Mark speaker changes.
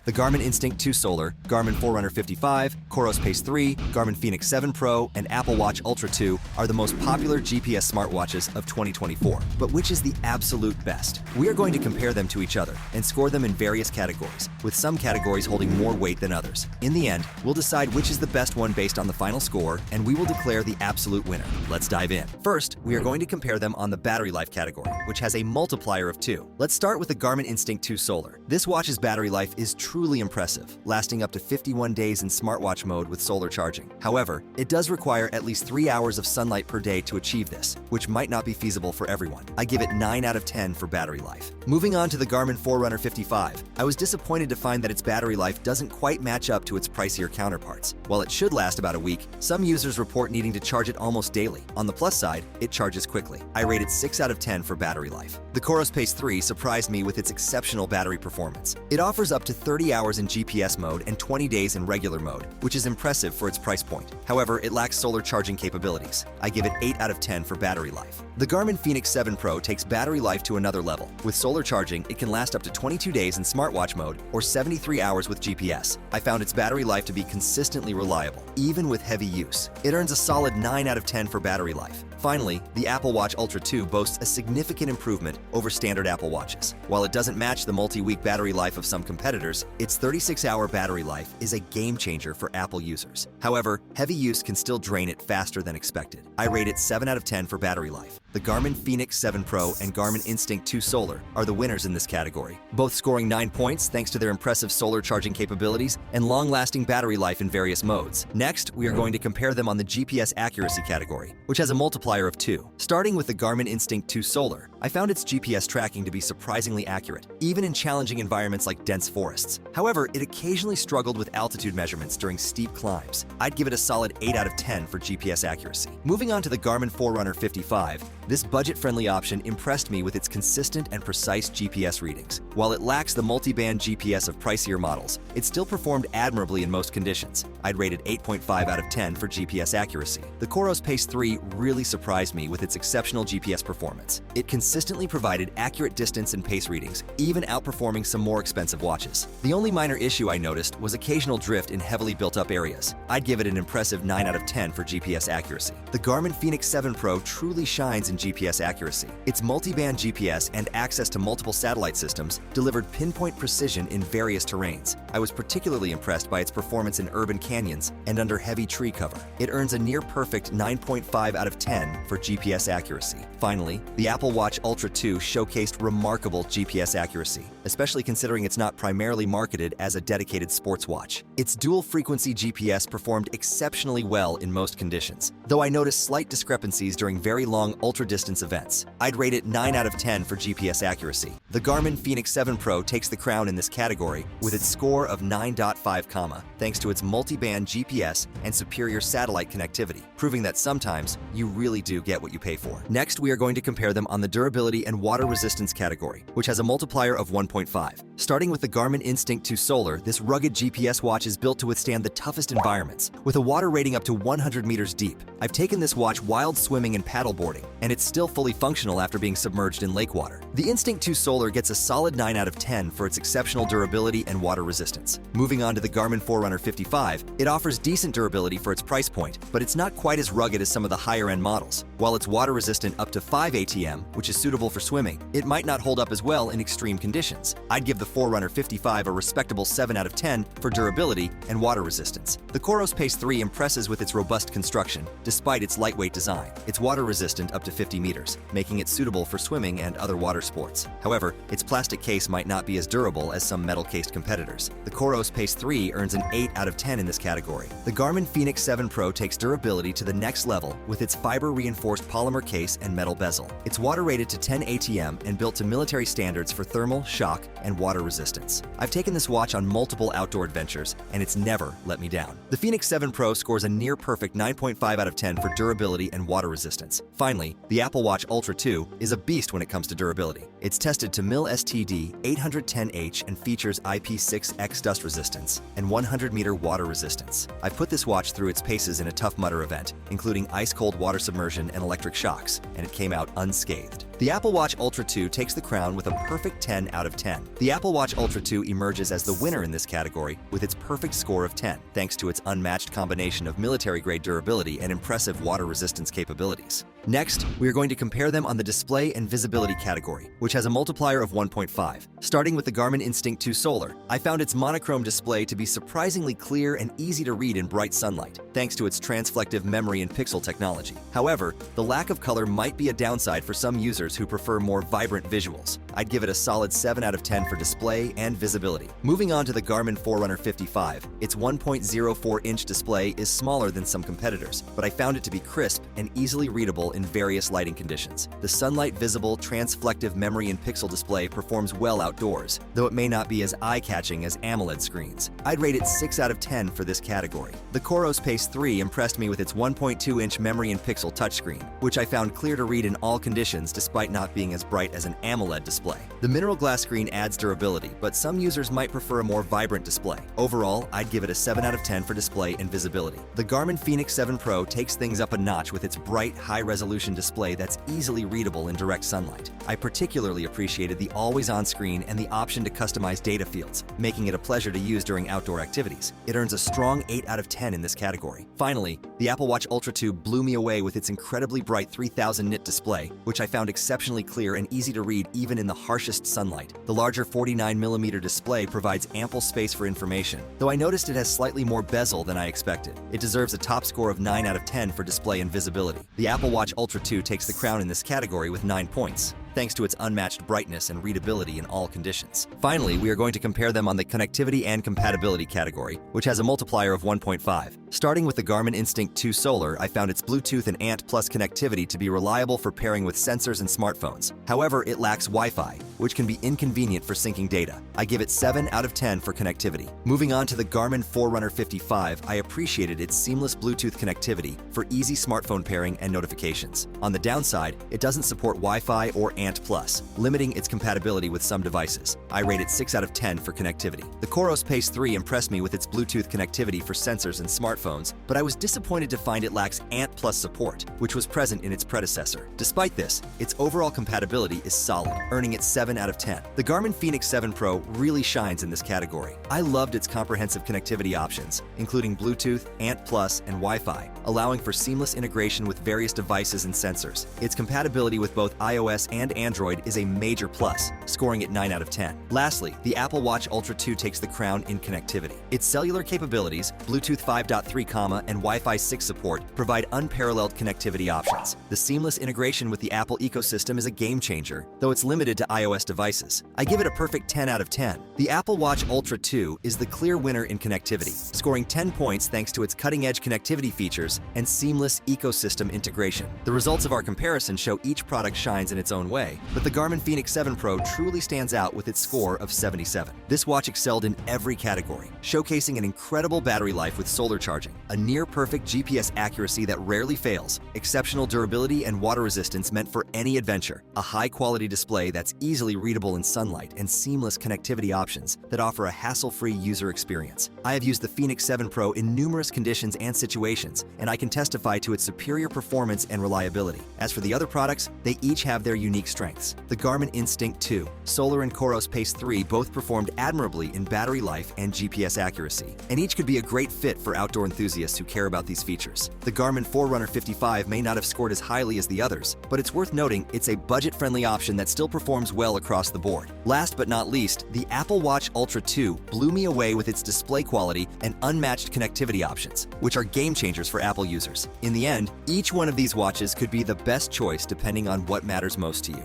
Speaker 1: The Garmin Instinct 2 Solar, Garmin Forerunner 55, Coros Pace 3, Garmin Fenix 7 Pro, and Apple Watch Ultra 2 are the most popular GPS smartwatches of 2024. But which is the absolute best? We are going to compare them to each other and score them in various categories, with some categories holding more weight than others. In the end, we'll decide which is the best one based on the final score, and we will declare the absolute winner. Let's dive in. First, we are going to compare them on the battery life category, which has a multiplier of 2. Let's start with the Garmin Instinct 2 Solar. This watch's battery life is truly impressive, lasting up to 51 days in smartwatch mode with solar charging. However, it does require at least 3 hours of sunlight per day to achieve this, which might not be feasible for everyone. I give it 9 out of 10 for battery life. Moving on to the Garmin Forerunner 55, I was disappointed to find that its battery life doesn't quite match up to its pricier counterparts. While it should last about a week, some users report needing to charge it almost daily. On the plus side, it charges quickly. I rate it 6 out of 10 for battery life. The Coros Pace 3 surprised me with its exceptional battery performance. It offers up to 30 hours in GPS mode and 20 days in regular mode, which is impressive for its price point. However, it lacks solar charging capabilities. I give it 8 out of 10 for battery life. The Garmin Fenix 7 Pro takes battery life to another level. With solar charging, it can last up to 22 days in smartwatch mode or 73 hours with GPS. I found its battery life to be consistently reliable, even with heavy use. It earns a solid 9 out of 10 for battery life. Finally, the Apple Watch Ultra 2 boasts a significant improvement over standard Apple Watches. While it doesn't match the multi-week battery life of some competitors, its 36-hour battery life is a game-changer for Apple users. However, heavy use can still drain it faster than expected. I rate it 7 out of 10 for battery life. The Garmin Fenix 7 Pro and Garmin Instinct 2 Solar are the winners in this category, both scoring 9 points thanks to their impressive solar charging capabilities and long-lasting battery life in various modes. Next, we are going to compare them on the GPS accuracy category, which has a multiplier of 2. Starting with the Garmin Instinct 2 Solar, I found its GPS tracking to be surprisingly accurate, even in challenging environments like dense forests. However, it occasionally struggled with altitude measurements during steep climbs. I'd give it a solid 8 out of 10 for GPS accuracy. Moving on to the Garmin Forerunner 55, this budget-friendly option impressed me with its consistent and precise GPS readings. While it lacks the multi-band GPS of pricier models, it still performed admirably in most conditions. I'd rate it 8.5 out of 10 for GPS accuracy. The Coros Pace 3 really surprised me with its exceptional GPS performance. It consistently provided accurate distance and pace readings, even outperforming some more expensive watches. The only minor issue I noticed was occasional drift in heavily built-up areas. I'd give it an impressive 9 out of 10 for GPS accuracy. The Garmin Fenix 7 Pro truly shines in GPS accuracy. Its multi-band GPS and access to multiple satellite systems delivered pinpoint precision in various terrains. I was particularly impressed by its performance in urban canyons and under heavy tree cover. It earns a near-perfect 9.5 out of 10 for GPS accuracy. Finally, the Apple Watch Ultra 2 showcased remarkable GPS accuracy, especially considering it's not primarily marketed as a dedicated sports watch. Its dual-frequency GPS performed exceptionally well in most conditions, though I noticed slight discrepancies during very long ultra-distance events. I'd rate it 9 out of 10 for GPS accuracy. The Garmin Fenix 7 Pro takes the crown in this category with its score of 9.5, thanks to its multi-band GPS and superior satellite connectivity, proving that sometimes you really do get what you pay for. Next, we are going to compare them on the durability and water resistance category, which has a multiplier of 1.5. Starting with the Garmin Instinct 2 Solar, this rugged GPS watch is built to withstand the toughest environments, with a water rating up to 100 meters deep. I've taken this watch wild swimming and paddleboarding, and it's still fully functional after being submerged in lake water. The Instinct 2 Solar gets a solid 9 out of 10 for its exceptional durability and water resistance. Moving on to the Garmin Forerunner 55, it offers decent durability for its price point, but it's not quite as rugged as some of the higher-end models. While it's water resistant up to 5 ATM, which is suitable for swimming, it might not hold up as well in extreme conditions. I'd give the Forerunner 55 a respectable 7 out of 10 for durability and water resistance. The Coros Pace 3 impresses with its robust construction, despite its lightweight design. It's water resistant up to 50 meters, making it suitable for swimming and other water sports. However, its plastic case might not be as durable as some metal-cased competitors. The Coros Pace 3 earns an 8 out of 10 in this category. The Garmin Fenix 7 Pro takes durability to the next level with its fiber-reinforced polymer case and metal bezel. It's water-rated to 10 ATM and built to military standards for thermal, shock, and water resistance. I've taken this watch on multiple outdoor adventures, and it's never let me down. The Fenix 7 Pro scores a near-perfect 9.5 out of 10 for durability and water resistance. Finally, the Apple Watch Ultra 2 is a beast when it comes to durability. It's tested to mil-STD 810H and features IP6X dust resistance and 100-meter water resistance. I put this watch through its paces in a Tough Mudder event, including ice-cold water submersion and electric shocks, and it came out unscathed. The Apple Watch Ultra 2 takes the crown with a perfect 10 out of 10. The Apple Watch Ultra 2 emerges as the winner in this category with its perfect score of 10, thanks to its unmatched combination of military-grade durability and impressive water resistance capabilities. Next, we are going to compare them on the display and visibility category, which has a multiplier of 1.5. Starting with the Garmin Instinct 2 Solar, I found its monochrome display to be surprisingly clear and easy to read in bright sunlight, thanks to its transflective memory and pixel technology. However, the lack of color might be a downside for some users who prefer more vibrant visuals. I'd give it a solid 7 out of 10 for display and visibility. Moving on to the Garmin Forerunner 55, its 1.04-inch display is smaller than some competitors, but I found it to be crisp and easily readable in various lighting conditions. The sunlight-visible, transflective memory and pixel display performs well outdoors, though it may not be as eye-catching as AMOLED screens. I'd rate it 6 out of 10 for this category. The Coros Pace 3 impressed me with its 1.2-inch memory and pixel touchscreen, which I found clear to read in all conditions despite not being as bright as an AMOLED display. The mineral glass screen adds durability, but some users might prefer a more vibrant display. Overall, I'd give it a 7 out of 10 for display and visibility. The Garmin Fenix 7 Pro takes things up a notch with its bright, high-resolution display that's easily readable in direct sunlight. I particularly appreciated the always-on screen and the option to customize data fields, making it a pleasure to use during outdoor activities. It earns a strong 8 out of 10 in this category. Finally, the Apple Watch Ultra 2 blew me away with its incredibly bright 3000 nit display, which I found exceptionally clear and easy to read even in the harshest sunlight. The larger 49mm display provides ample space for information, though I noticed it has slightly more bezel than I expected. It deserves a top score of 9 out of 10 for display and visibility. The Apple Watch Ultra 2 takes the crown in this category with 9 points, thanks to its unmatched brightness and readability in all conditions. Finally, we are going to compare them on the connectivity and compatibility category, which has a multiplier of 1.5. Starting with the Garmin Instinct 2 Solar, I found its Bluetooth and ANT Plus connectivity to be reliable for pairing with sensors and smartphones. However, it lacks Wi-Fi, which can be inconvenient for syncing data. I give it 7 out of 10 for connectivity. Moving on to the Garmin Forerunner 55, I appreciated its seamless Bluetooth connectivity for easy smartphone pairing and notifications. On the downside, it doesn't support Wi-Fi or ANT Plus, limiting its compatibility with some devices. I rate it 6 out of 10 for connectivity. The Coros Pace 3 impressed me with its Bluetooth connectivity for sensors and smartphones, but I was disappointed to find it lacks ANT Plus support, which was present in its predecessor. Despite this, its overall compatibility is solid, earning it 7 out of 10. The Garmin Fenix 7 Pro really shines in this category. I loved its comprehensive connectivity options, including Bluetooth, ANT Plus, and Wi-Fi, allowing for seamless integration with various devices and sensors. Its compatibility with both iOS and Android is a major plus, scoring it 9 out of 10. Lastly, the Apple Watch Ultra 2 takes the crown in connectivity. Its cellular capabilities, Bluetooth 5.3, and Wi-Fi 6 support provide unparalleled connectivity options. The seamless integration with the Apple ecosystem is a game changer, though it's limited to iOS devices. I give it a perfect 10 out of 10. The Apple Watch Ultra 2 is the clear winner in connectivity, scoring 10 points thanks to its cutting-edge connectivity features and seamless ecosystem integration. The results of our comparison show each product shines in its own way, but the Garmin Fenix 7 Pro truly stands out with its score of 77. This watch excelled in every category, showcasing an incredible battery life with solar charging, a near-perfect GPS accuracy that rarely fails, exceptional durability and water resistance meant for any adventure, a high-quality display that's easily readable in sunlight, and seamless connectivity options that offer a hassle-free user experience. I have used the Fenix 7 Pro in numerous conditions and situations, and I can testify to its superior performance and reliability. As for the other products, they each have their unique strengths. The Garmin Instinct 2, Solar, and Coros Pace 3 both performed admirably in battery life and GPS accuracy, and each could be a great fit for outdoor enthusiasts who care about these features. The Garmin Forerunner 55 may not have scored as highly as the others, but it's worth noting it's a budget-friendly option that still performs well across the board. Last but not least, the Apple Watch Ultra 2 blew me away with its display quality and unmatched connectivity options, which are game changers for Apple users. In the end, each one of these watches could be the best choice depending on what matters most to you.